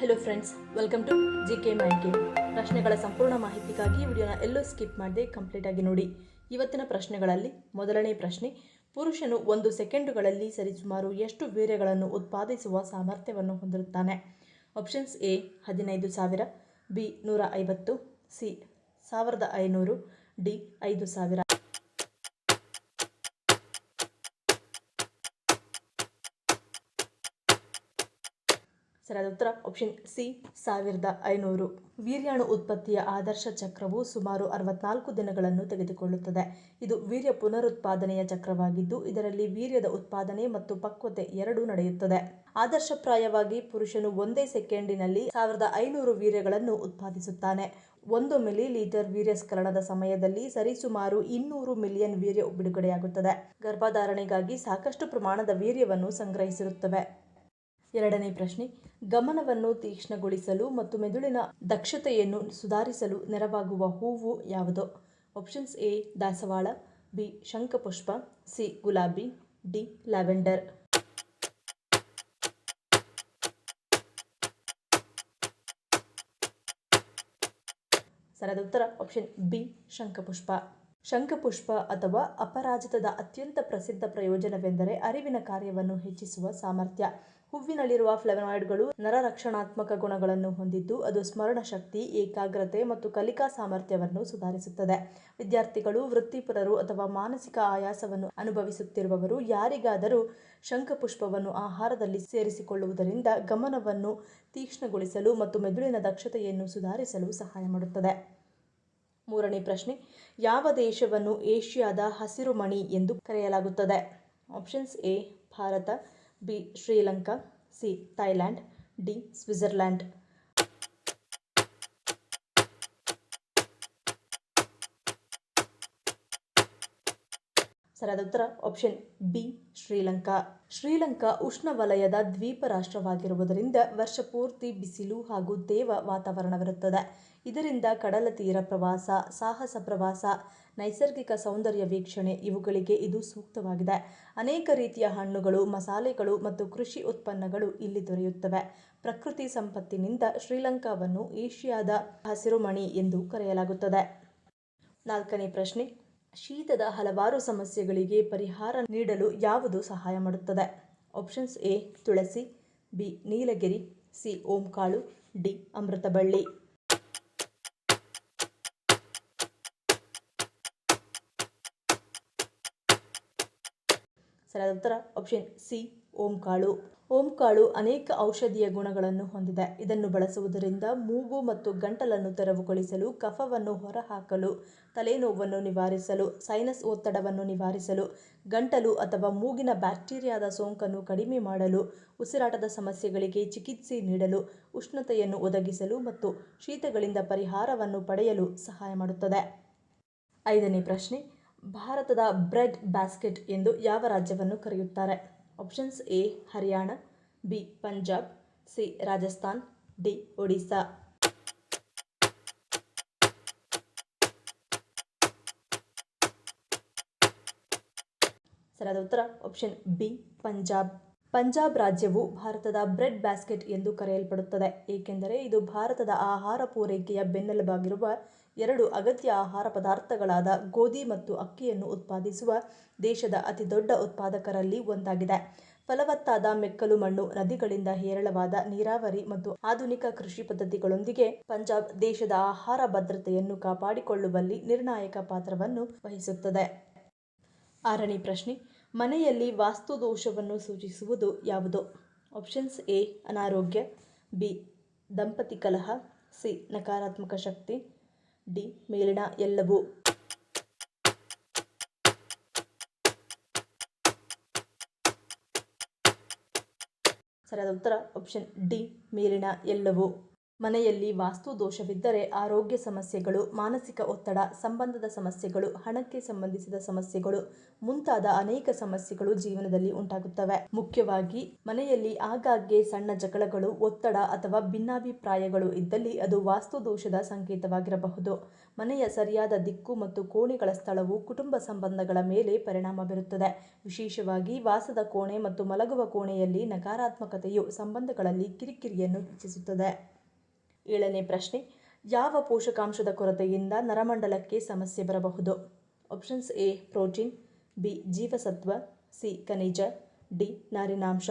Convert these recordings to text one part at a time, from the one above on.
Hello friends, welcome to GK mind game. ಪ್ರಶ್ನೆಗಳ ಸಂಪೂರ್ಣ ಮಾಹಿತಿಗಾಗಿ ವಿಡಿಯೋನ ಎಲ್ಲೂ ಸ್ಕಿಪ್ ಮಾಡದೆ ಕಂಪ್ಲೀಟ್ ಆಗಿ ನೋಡಿ. ಇವತ್ತಿನ ಪ್ರಶ್ನೆಗಳಲ್ಲಿ ಮೊದಲನೇ ಪ್ರಶ್ನೆ, ಪುರುಷನು 1 ಸೆಕೆಂಡುಗಳಲ್ಲಿ ಸರಿಸುಮಾರು ಎಷ್ಟು ವೀರ್ಯಗಳನ್ನು ಉತ್ಪಾದಿಸುವ ಸಾಮರ್ಥ್ಯವನ್ನು ಹೊಂದಿರುತ್ತಾನೆ? Options A 15,000, B 150, C 1500, D 5,000. ಸರಿಯಾದ ಉತ್ತರ ಆಪ್ಷನ್ ಸಿ 1500. ವೀರ್ಯಾಣು ಉತ್ಪತ್ತಿಯ ಆದರ್ಶ ಚಕ್ರವು ಸುಮಾರು 64 ದಿನಗಳನ್ನು ತೆಗೆದುಕೊಳ್ಳುತ್ತದೆ. ಇದು ವೀರ್ಯ ಪುನರುತ್ಪಾದನೆಯ ಚಕ್ರವಾಗಿದ್ದು, ಇದರಲ್ಲಿ ವೀರ್ಯದ ಉತ್ಪಾದನೆ ಮತ್ತು ಪಕ್ವತೆ ಎರಡೂ ನಡೆಯುತ್ತದೆ. ಆದರ್ಶಪ್ರಾಯವಾಗಿ ಪುರುಷನು ಒಂದೇ ಸೆಕೆಂಡಿನಲ್ಲಿ 1500 ವೀರ್ಯಗಳನ್ನು ಉತ್ಪಾದಿಸುತ್ತಾನೆ. 1 ಮಿಲಿಲೀಟರ್ ವೀರ್ಯಸ್ಖಲನದ ಸಮಯದಲ್ಲಿ ಸರಿಸುಮಾರು 200 ಮಿಲಿಯನ್ ವೀರ್ಯ ಬಿಡುಗಡೆಯಾಗುತ್ತದೆ. ಗರ್ಭಧಾರಣೆಗಾಗಿ ಸಾಕಷ್ಟು ಪ್ರಮಾಣದ ವೀರ್ಯವನ್ನು ಸಂಗ್ರಹಿಸಿರುತ್ತವೆ. ಎರಡನೇ ಪ್ರಶ್ನೆ, ಗಮನವನ್ನು ತೀಕ್ಷ್ಣಗೊಳಿಸಲು ಮತ್ತು ಮೆದುಳಿನ ದಕ್ಷತೆಯನ್ನು ಸುಧಾರಿಸಲು ನೆರವಾಗುವ ಹೂವು ಯಾವುದು? ಆಪ್ಷನ್ಸ್ ಎ ದಾಸವಾಳ, ಬಿ ಶಂಖಪುಷ್ಪ, ಸಿ ಗುಲಾಬಿ, ಡಿ ಲ್ಯಾವೆಂಡರ್. ಸರಿಯಾದ ಉತ್ತರ ಆಪ್ಷನ್ ಬಿ ಶಂಖಪುಷ್ಪ. ಶಂಖಪುಷ್ಪ ಅಥವಾ ಅಪರಾಜಿತದ ಅತ್ಯಂತ ಪ್ರಸಿದ್ಧ ಪ್ರಯೋಜನವೆಂದರೆ ಅರಿವಿನ ಕಾರ್ಯವನ್ನು ಹೆಚ್ಚಿಸುವ ಸಾಮರ್ಥ್ಯ. ಹೂವಿನಲ್ಲಿರುವ ಫ್ಲೇವನಾಯ್ಡ್ಗಳು ನರರಕ್ಷಣಾತ್ಮಕ ಗುಣಗಳನ್ನು ಹೊಂದಿದ್ದು, ಅದು ಸ್ಮರಣ ಶಕ್ತಿ, ಏಕಾಗ್ರತೆ ಮತ್ತು ಕಲಿಕಾ ಸಾಮರ್ಥ್ಯವನ್ನು ಸುಧಾರಿಸುತ್ತದೆ. ವಿದ್ಯಾರ್ಥಿಗಳು, ವೃತ್ತಿಪರರು ಅಥವಾ ಮಾನಸಿಕ ಆಯಾಸವನ್ನು ಅನುಭವಿಸುತ್ತಿರುವವರು ಯಾರಿಗಾದರೂ ಶಂಖಪುಷ್ಪವನ್ನು ಆಹಾರದಲ್ಲಿ ಸೇರಿಸಿಕೊಳ್ಳುವುದರಿಂದ ಗಮನವನ್ನು ತೀಕ್ಷ್ಣಗೊಳಿಸಲು ಮತ್ತು ಮೆದುಳಿನ ದಕ್ಷತೆಯನ್ನು ಸುಧಾರಿಸಲು ಸಹಾಯ ಮಾಡುತ್ತದೆ. ಮೂರನೇ ಪ್ರಶ್ನೆ, ಯಾವ ದೇಶವನ್ನು ಏಷ್ಯಾದ ಹಸಿರು ಮಣಿ ಎಂದು ಕರೆಯಲಾಗುತ್ತದೆ? Options A Bharat, B Sri Lanka, C Thailand, D Switzerland. ಸರಿಯಾದ ಉತ್ತರ ಆಪ್ಷನ್ ಬಿ ಶ್ರೀಲಂಕಾ. ಶ್ರೀಲಂಕಾ ಉಷ್ಣವಲಯದ ದ್ವೀಪ ರಾಷ್ಟ್ರವಾಗಿರುವುದರಿಂದ ವರ್ಷಪೂರ್ತಿ ಬಿಸಿಲು ಹಾಗೂ ತೇವ ವಾತಾವರಣವಿರುತ್ತದೆ. ಇದರಿಂದ ಕಡಲ ತೀರ ಪ್ರವಾಸ, ಸಾಹಸ ಪ್ರವಾಸ, ನೈಸರ್ಗಿಕ ಸೌಂದರ್ಯ ವೀಕ್ಷಣೆ ಇವುಗಳಿಗೆ ಇದು ಸೂಕ್ತವಾಗಿದೆ. ಅನೇಕ ರೀತಿಯ ಹಣ್ಣುಗಳು, ಮಸಾಲೆಗಳು ಮತ್ತು ಕೃಷಿ ಉತ್ಪನ್ನಗಳು ಇಲ್ಲಿ ದೊರೆಯುತ್ತವೆ. ಪ್ರಕೃತಿ ಸಂಪತ್ತಿನಿಂದ ಶ್ರೀಲಂಕಾವನ್ನು ಏಷ್ಯಾದ ಹಸಿರು ಮಣಿ ಎಂದು ಕರೆಯಲಾಗುತ್ತದೆ. ನಾಲ್ಕನೇ ಪ್ರಶ್ನೆ, ಶೀತದ ಹಲವಾರು ಸಮಸ್ಯೆಗಳಿಗೆ ಪರಿಹಾರ ನೀಡಲು ಯಾವುದು ಸಹಾಯ ಮಾಡುತ್ತದೆ? ಆಪ್ಷನ್ಸ್ ಎ ತುಳಸಿ, ಬಿ ನೀಲಗಿರಿ, ಸಿ ಓಂಕಾಳು, ಡಿ ಅಮೃತಬಳ್ಳಿ. ಸರಿಯಾದ ಉತ್ತರ ಆಪ್ಷನ್ ಸಿ ಓಂಕಾಳು. ಓಂಕಾಳು ಅನೇಕ ಔಷಧೀಯ ಗುಣಗಳನ್ನು ಹೊಂದಿದೆ. ಇದನ್ನು ಬಳಸುವುದರಿಂದ ಮೂಗು ಮತ್ತು ಗಂಟಲನ್ನು ತೆರವುಗೊಳಿಸಲು, ಕಫವನ್ನು ಹೊರಹಾಕಲು, ತಲೆನೋವನ್ನು ನಿವಾರಿಸಲು, ಸೈನಸ್ ಒತ್ತಡವನ್ನು ನಿವಾರಿಸಲು, ಗಂಟಲು ಅಥವಾ ಮೂಗಿನ ಬ್ಯಾಕ್ಟೀರಿಯಾದ ಸೋಂಕನ್ನು ಕಡಿಮೆ ಮಾಡಲು, ಉಸಿರಾಟದ ಸಮಸ್ಯೆಗಳಿಗೆ ಚಿಕಿತ್ಸೆ ನೀಡಲು, ಉಷ್ಣತೆಯನ್ನು ಒದಗಿಸಲು ಮತ್ತು ಶೀತಗಳಿಂದ ಪರಿಹಾರವನ್ನು ಪಡೆಯಲು ಸಹಾಯ ಮಾಡುತ್ತದೆ. ಐದನೇ ಪ್ರಶ್ನೆ, ಭಾರತದ ಬ್ರೆಡ್ ಬ್ಯಾಸ್ಕೆಟ್ ಎಂದು ಯಾವ ರಾಜ್ಯವನ್ನು ಕರೆಯುತ್ತಾರೆ? Options A Haryana, B Punjab, C Rajasthan, D Odisha. ಸರಿಯಾದ ಉತ್ತರ ಆಪ್ಷನ್ ಬಿ ಪಂಜಾಬ್. ಪಂಜಾಬ್ ರಾಜ್ಯವು ಭಾರತದ ಬ್ರೆಡ್ ಬ್ಯಾಸ್ಕೆಟ್ ಎಂದು ಕರೆಯಲ್ಪಡುತ್ತದೆ, ಏಕೆಂದರೆ ಇದು ಭಾರತದ ಆಹಾರ ಪೂರೈಕೆಯ ಬೆನ್ನೆಲುಬಾಗಿರುವ 2 ಅಗತ್ಯ ಆಹಾರ ಪದಾರ್ಥಗಳಾದ ಗೋಧಿ ಮತ್ತು ಅಕ್ಕಿಯನ್ನು ಉತ್ಪಾದಿಸುವ ದೇಶದ ಅತಿದೊಡ್ಡ ಉತ್ಪಾದಕರಲ್ಲಿ ಒಂದಾಗಿದೆ. ಫಲವತ್ತಾದ ಮೆಕ್ಕಲು ಮಣ್ಣು, ನದಿಗಳಿಂದ ಹೇರಳವಾದ ನೀರಾವರಿ ಮತ್ತು ಆಧುನಿಕ ಕೃಷಿ ಪದ್ಧತಿಗಳೊಂದಿಗೆ ಪಂಜಾಬ್ ದೇಶದ ಆಹಾರ ಭದ್ರತೆಯನ್ನು ಕಾಪಾಡಿಕೊಳ್ಳುವಲ್ಲಿ ನಿರ್ಣಾಯಕ ಪಾತ್ರವನ್ನು ವಹಿಸುತ್ತದೆ. ಆರನೇ ಪ್ರಶ್ನೆ, ಮನೆಯಲ್ಲಿ ವಾಸ್ತು ದೋಷವನ್ನು ಸೂಚಿಸುವುದು ಯಾವುದು? ಆಪ್ಷನ್ಸ್ ಎ ಅನಾರೋಗ್ಯ, ಬಿ ದಂಪತಿ ಕಲಹ, ಸಿ ನಕಾರಾತ್ಮಕ ಶಕ್ತಿ, ಡಿ ಮೇಲಿನ ಎಲ್ಲವೂ. ಸರಿಯಾದ ಉತ್ತರ ಆಪ್ಷನ್ ಡಿ ಮೇಲಿನ ಎಲ್ಲವೂ. ಮನೆಯಲ್ಲಿ ವಾಸ್ತು ದೋಷವಿದ್ದರೆ ಆರೋಗ್ಯ ಸಮಸ್ಯೆಗಳು, ಮಾನಸಿಕ ಒತ್ತಡ, ಸಂಬಂಧದ ಸಮಸ್ಯೆಗಳು, ಹಣಕ್ಕೆ ಸಂಬಂಧಿಸಿದ ಸಮಸ್ಯೆಗಳು ಮುಂತಾದ ಅನೇಕ ಸಮಸ್ಯೆಗಳು ಜೀವನದಲ್ಲಿ ಉಂಟಾಗುತ್ತವೆ. ಮುಖ್ಯವಾಗಿ ಮನೆಯಲ್ಲಿ ಆಗಾಗ್ಗೆ ಸಣ್ಣ ಜಗಳಗಳು, ಒತ್ತಡ ಅಥವಾ ಭಿನ್ನಾಭಿಪ್ರಾಯಗಳು ಇದ್ದಲ್ಲಿ ಅದು ವಾಸ್ತು ದೋಷದ ಸಂಕೇತವಾಗಿರಬಹುದು. ಮನೆಯ ಸರಿಯಾದ ದಿಕ್ಕು ಮತ್ತು ಕೋಣೆಗಳ ಸ್ಥಳವು ಕುಟುಂಬ ಸಂಬಂಧಗಳ ಮೇಲೆ ಪರಿಣಾಮ ಬೀರುತ್ತದೆ. ವಿಶೇಷವಾಗಿ ವಾಸದ ಕೋಣೆ ಮತ್ತು ಮಲಗುವ ಕೋಣೆಯಲ್ಲಿ ನಕಾರಾತ್ಮಕತೆಯು ಸಂಬಂಧಗಳಲ್ಲಿ ಕಿರಿಕಿರಿಯನ್ನು ಹೆಚ್ಚಿಸುತ್ತದೆ. 7ನೇ ಪ್ರಶ್ನೆ, ಯಾವ ಪೋಷಕಾಂಶದ ಕೊರತೆಯಿಂದ ನರಮಂಡಲಕ್ಕೆ ಸಮಸ್ಯೆ ಬರಬಹುದು? ಆಪ್ಷನ್ಸ್ ಎ ಪ್ರೋಟೀನ್, ಬಿ ಜೀವಸತ್ವ, ಸಿ ಖನಿಜ, ಡಿ ನಾರಿನಾಂಶ.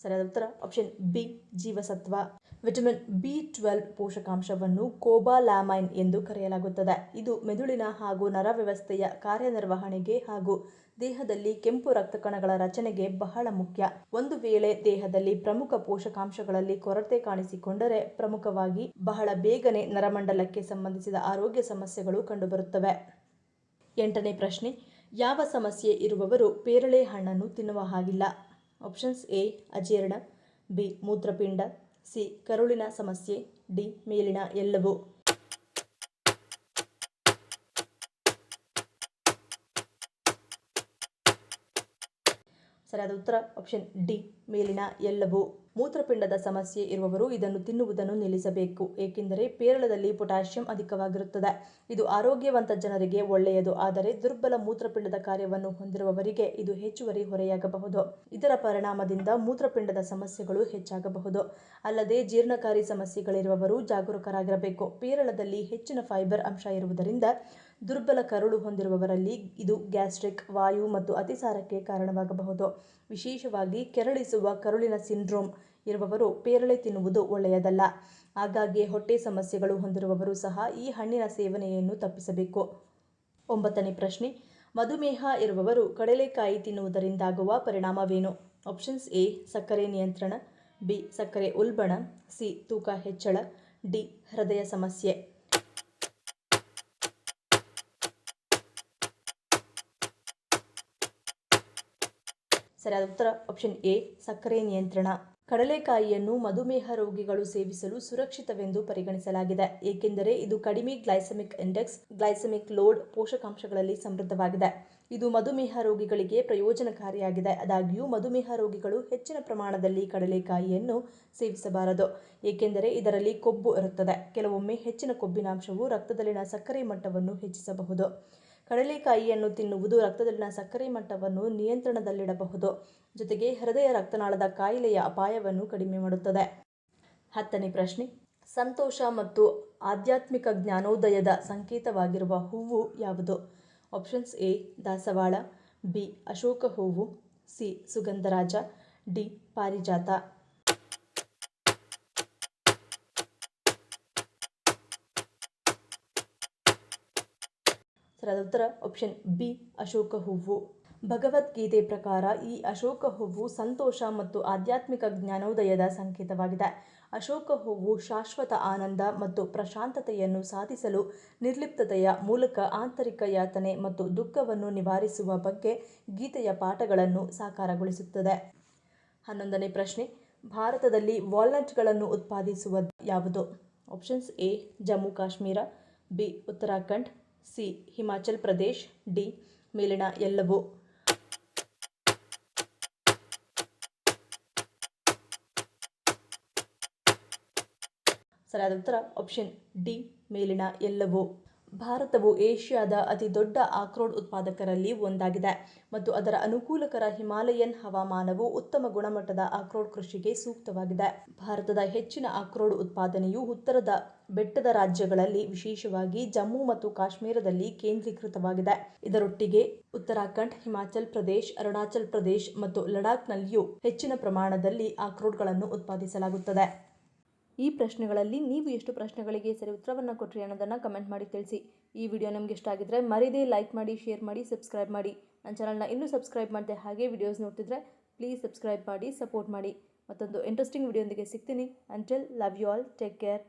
ಸರಿಯಾದ ಉತ್ತರ ಆಪ್ಷನ್ ಬಿ ಜೀವಸತ್ವ. ವಿಟಮಿನ್ ಬಿ12 ಪೋಷಕಾಂಶವನ್ನು ಕೋಬಾಲಾಮೈನ್ ಎಂದು ಕರೆಯಲಾಗುತ್ತದೆ. ಇದು ಮೆದುಳಿನ ಹಾಗೂ ನರವ್ಯವಸ್ಥೆಯ ಕಾರ್ಯನಿರ್ವಹಣೆಗೆ ಹಾಗೂ ದೇಹದಲ್ಲಿ ಕೆಂಪು ರಕ್ತ ಕಣಗಳ ರಚನೆಗೆ ಬಹಳ ಮುಖ್ಯ. ಒಂದು ವೇಳೆ ದೇಹದಲ್ಲಿ ಪ್ರಮುಖ ಪೋಷಕಾಂಶಗಳಲ್ಲಿ ಕೊರತೆ ಕಾಣಿಸಿಕೊಂಡರೆ ಪ್ರಮುಖವಾಗಿ ಬಹಳ ಬೇಗನೆ ನರಮಂಡಲಕ್ಕೆ ಸಂಬಂಧಿಸಿದ ಆರೋಗ್ಯ ಸಮಸ್ಯೆಗಳು ಕಂಡುಬರುತ್ತವೆ. 8ನೇ ಪ್ರಶ್ನೆ, ಯಾವ ಸಮಸ್ಯೆ ಇರುವವರು ಪೇರಳೆ ಹಣ್ಣನ್ನು ತಿನ್ನುವ ಹಾಗಿಲ್ಲ? ಆಪ್ಷನ್ಸ್ ಎ ಅಜೀರ್ಣ, ಬಿ ಮೂತ್ರಪಿಂಡ, ಸಿ ಕರುಳಿನ ಸಮಸ್ಯೆ, ಡಿ ಮೇಲಿನ ಎಲ್ಲವೂ. ಸರಿಯಾದ ಉತ್ತರ ಆಪ್ಷನ್ ಡಿ ಮೇಲಿನ ಎಲ್ಲವೂ. ಮೂತ್ರಪಿಂಡದ ಸಮಸ್ಯೆ ಇರುವವರು ಇದನ್ನು ತಿನ್ನುವುದನ್ನು ನಿಲ್ಲಿಸಬೇಕು, ಏಕೆಂದರೆ ಪೇರಳದಲ್ಲಿ ಪೊಟ್ಯಾಷಿಯಂ ಅಧಿಕವಾಗಿರುತ್ತದೆ. ಇದು ಆರೋಗ್ಯವಂತ ಜನರಿಗೆ ಒಳ್ಳೆಯದು, ಆದರೆ ದುರ್ಬಲ ಮೂತ್ರಪಿಂಡದ ಕಾರ್ಯವನ್ನು ಹೊಂದಿರುವವರಿಗೆ ಇದು ಹೆಚ್ಚುವರಿ ಹೊರೆಯಾಗಬಹುದು. ಇದರ ಪರಿಣಾಮದಿಂದ ಮೂತ್ರಪಿಂಡದ ಸಮಸ್ಯೆಗಳು ಹೆಚ್ಚಾಗಬಹುದು. ಅಲ್ಲದೆ ಜೀರ್ಣಕಾರಿ ಸಮಸ್ಯೆಗಳಿರುವವರು ಜಾಗರೂಕರಾಗಿರಬೇಕು. ಪೇರಳದಲ್ಲಿ ಹೆಚ್ಚಿನ ಫೈಬರ್ ಅಂಶ ಇರುವುದರಿಂದ ದುರ್ಬಲ ಕರುಳು ಹೊಂದಿರುವವರಲ್ಲಿ ಇದು ಗ್ಯಾಸ್ಟ್ರಿಕ್, ವಾಯು ಮತ್ತು ಅತಿಸಾರಕ್ಕೆ ಕಾರಣವಾಗಬಹುದು. ವಿಶೇಷವಾಗಿ ಕೆರಳಿಸುವ ಕರುಳಿನ ಸಿಂಡ್ರೋಮ್ ಇರುವವರು ಪೇರಳೆ ತಿನ್ನುವುದು ಒಳ್ಳೆಯದಲ್ಲ. ಆಗಾಗ್ಗೆ ಹೊಟ್ಟೆ ಸಮಸ್ಯೆಗಳು ಹೊಂದಿರುವವರು ಸಹ ಈ ಹಣ್ಣಿನ ಸೇವನೆಯನ್ನು ತಪ್ಪಿಸಬೇಕು. 9ನೇ ಪ್ರಶ್ನೆ, ಮಧುಮೇಹ ಇರುವವರು ಕಡಲೆಕಾಯಿ ತಿನ್ನುವುದರಿಂದಾಗುವ ಪರಿಣಾಮವೇನು? ಆಪ್ಷನ್ಸ್ ಎ ಸಕ್ಕರೆ ನಿಯಂತ್ರಣ, ಬಿ ಸಕ್ಕರೆ ಉಲ್ಬಣ, ಸಿ ತೂಕ ಹೆಚ್ಚಳ, ಡಿ ಹೃದಯ ಸಮಸ್ಯೆ. ಸರಿಯಾದ ಉತ್ತರ ಆಪ್ಷನ್ ಎ ಸಕ್ಕರೆ ನಿಯಂತ್ರಣ. ಕಡಲೆಕಾಯಿಯನ್ನು ಮಧುಮೇಹ ರೋಗಿಗಳು ಸೇವಿಸಲು ಸುರಕ್ಷಿತವೆಂದು ಪರಿಗಣಿಸಲಾಗಿದೆ, ಏಕೆಂದರೆ ಇದು ಕಡಿಮೆ ಗ್ಲೈಸೆಮಿಕ್ ಇಂಡೆಕ್ಸ್, ಗ್ಲೈಸೆಮಿಕ್ ಲೋಡ್ ಪೋಷಕಾಂಶಗಳಲ್ಲಿ ಸಮೃದ್ಧವಾಗಿದೆ. ಇದು ಮಧುಮೇಹ ರೋಗಿಗಳಿಗೆ ಪ್ರಯೋಜನಕಾರಿಯಾಗಿದೆ. ಆದಾಗ್ಯೂ ಮಧುಮೇಹ ರೋಗಿಗಳು ಹೆಚ್ಚಿನ ಪ್ರಮಾಣದಲ್ಲಿ ಕಡಲೆಕಾಯಿಯನ್ನು ಸೇವಿಸಬಾರದು, ಏಕೆಂದರೆ ಇದರಲ್ಲಿ ಕೊಬ್ಬು ಇರುತ್ತದೆ. ಕೆಲವೊಮ್ಮೆ ಹೆಚ್ಚಿನ ಕೊಬ್ಬಿನಾಂಶವು ರಕ್ತದಲ್ಲಿನ ಸಕ್ಕರೆ ಮಟ್ಟವನ್ನು ಹೆಚ್ಚಿಸಬಹುದು. ಕಡಲೆಕಾಯಿಯನ್ನು ತಿನ್ನುವುದು ರಕ್ತದಲ್ಲಿನ ಸಕ್ಕರೆ ಮಟ್ಟವನ್ನು ನಿಯಂತ್ರಣದಲ್ಲಿಡಬಹುದು, ಜೊತೆಗೆ ಹೃದಯ ರಕ್ತನಾಳದ ಕಾಯಿಲೆಯ ಅಪಾಯವನ್ನು ಕಡಿಮೆ ಮಾಡುತ್ತದೆ. 10ನೇ ಪ್ರಶ್ನೆ, ಸಂತೋಷ ಮತ್ತು ಆಧ್ಯಾತ್ಮಿಕ ಜ್ಞಾನೋದಯದ ಸಂಕೇತವಾಗಿರುವ ಹೂವು ಯಾವುದು? ಆಪ್ಷನ್ಸ್ ಎ ದಾಸವಾಳ, ಬಿ ಅಶೋಕ ಹೂವು, ಸಿ ಸುಗಂಧರಾಜ, ಡಿ ಪಾರಿಜಾತ. ಸರಿಯಾದ ಉತ್ತರ ಆಪ್ಷನ್ ಬಿ ಅಶೋಕ ಹೂವು. ಭಗವದ್ಗೀತೆ ಪ್ರಕಾರ ಈ ಅಶೋಕ ಹೂವು ಸಂತೋಷ ಮತ್ತು ಆಧ್ಯಾತ್ಮಿಕ ಜ್ಞಾನೋದಯದ ಸಂಕೇತವಾಗಿದೆ. ಅಶೋಕ ಹೂವು ಶಾಶ್ವತ ಆನಂದ ಮತ್ತು ಪ್ರಶಾಂತತೆಯನ್ನು ಸಾಧಿಸಲು ನಿರ್ಲಿಪ್ತತೆಯ ಮೂಲಕ ಆಂತರಿಕ ಯಾತನೆ ಮತ್ತು ದುಃಖವನ್ನು ನಿವಾರಿಸುವ ಬಗ್ಗೆ ಗೀತೆಯ ಪಾಠಗಳನ್ನು ಸಾಕಾರಗೊಳಿಸುತ್ತದೆ. 11ನೇ ಪ್ರಶ್ನೆ, ಭಾರತದಲ್ಲಿ ವಾಲ್ನಟ್ಗಳನ್ನು ಉತ್ಪಾದಿಸುವ ಯಾವುದು? Options A Jammu Kashmir, B Uttarakhand, C Himachal Pradesh, D ಮೇಲಿನ ಎಲ್ಲವೂ. ಸರಿಯಾದ ಉತ್ತರ ಆಪ್ಷನ್ ಡಿ ಮೇಲಿನ ಎಲ್ಲವೂ. ಭಾರತವು ಏಷ್ಯಾದ ಅತಿ ದೊಡ್ಡ ಆಕ್ರೋಟ್ ಉತ್ಪಾದಕರಲ್ಲಿ ಒಂದಾಗಿದೆ ಮತ್ತು ಅದರ ಅನುಕೂಲಕರ ಹಿಮಾಲಯನ್ ಹವಾಮಾನವು ಉತ್ತಮ ಗುಣಮಟ್ಟದ ಆಕ್ರೋಟ್ ಕೃಷಿಗೆ ಸೂಕ್ತವಾಗಿದೆ. ಭಾರತದ ಹೆಚ್ಚಿನ ಆಕ್ರೋಟ್ ಉತ್ಪಾದನೆಯು ಉತ್ತರದ ಬೆಟ್ಟದ ರಾಜ್ಯಗಳಲ್ಲಿ, ವಿಶೇಷವಾಗಿ ಜಮ್ಮು ಮತ್ತು ಕಾಶ್ಮೀರದಲ್ಲಿ ಕೇಂದ್ರೀಕೃತವಾಗಿದೆ. ಇದರೊಟ್ಟಿಗೆ ಉತ್ತರಾಖಂಡ್, ಹಿಮಾಚಲ್ ಪ್ರದೇಶ್, ಅರುಣಾಚಲ್ ಪ್ರದೇಶ್ ಮತ್ತು ಲಡಾಖ್ನಲ್ಲಿಯೂ ಹೆಚ್ಚಿನ ಪ್ರಮಾಣದಲ್ಲಿ ಆಕ್ರೋಟ್ಗಳನ್ನು ಉತ್ಪಾದಿಸಲಾಗುತ್ತದೆ. ಈ ಪ್ರಶ್ನೆಗಳಲ್ಲಿ ನೀವು ಎಷ್ಟು ಪ್ರಶ್ನೆಗಳಿಗೆ ಸರಿ ಉತ್ತರವನ್ನು ಕೊಟ್ಟರಿ ಅನ್ನೋದನ್ನು ಕಮೆಂಟ್ ಮಾಡಿ ತಿಳಿಸಿ. ಈ ವಿಡಿಯೋ ನಿಮಗೆ ಇಷ್ಟ ಆಗಿದ್ರೆ ಮರೀದೇ ಲೈಕ್ ಮಾಡಿ, ಶೇರ್ ಮಾಡಿ, ಸಬ್ಸ್ಕ್ರೈಬ್ ಮಾಡಿ. ನನ್ನ ಚಾನಲ್ನ ಇನ್ನೂ ಸಬ್ಸ್ಕ್ರೈಬ್ ಮಾಡಿದೆ ಹಾಗೆ ವಿಡಿಯೋಸ್ ನೋಡ್ತಿದ್ರೆ ಪ್ಲೀಸ್ ಸಬ್ಸ್ಕ್ರೈಬ್ ಮಾಡಿ, ಸಪೋರ್ಟ್ ಮಾಡಿ. ಮತ್ತೊಂದು ಇಂಟ್ರೆಸ್ಟಿಂಗ್ ವಿಡಿಯೋದೊಂದಿಗೆ ಸಿಗ್ತೀನಿ. Until love you all, take care.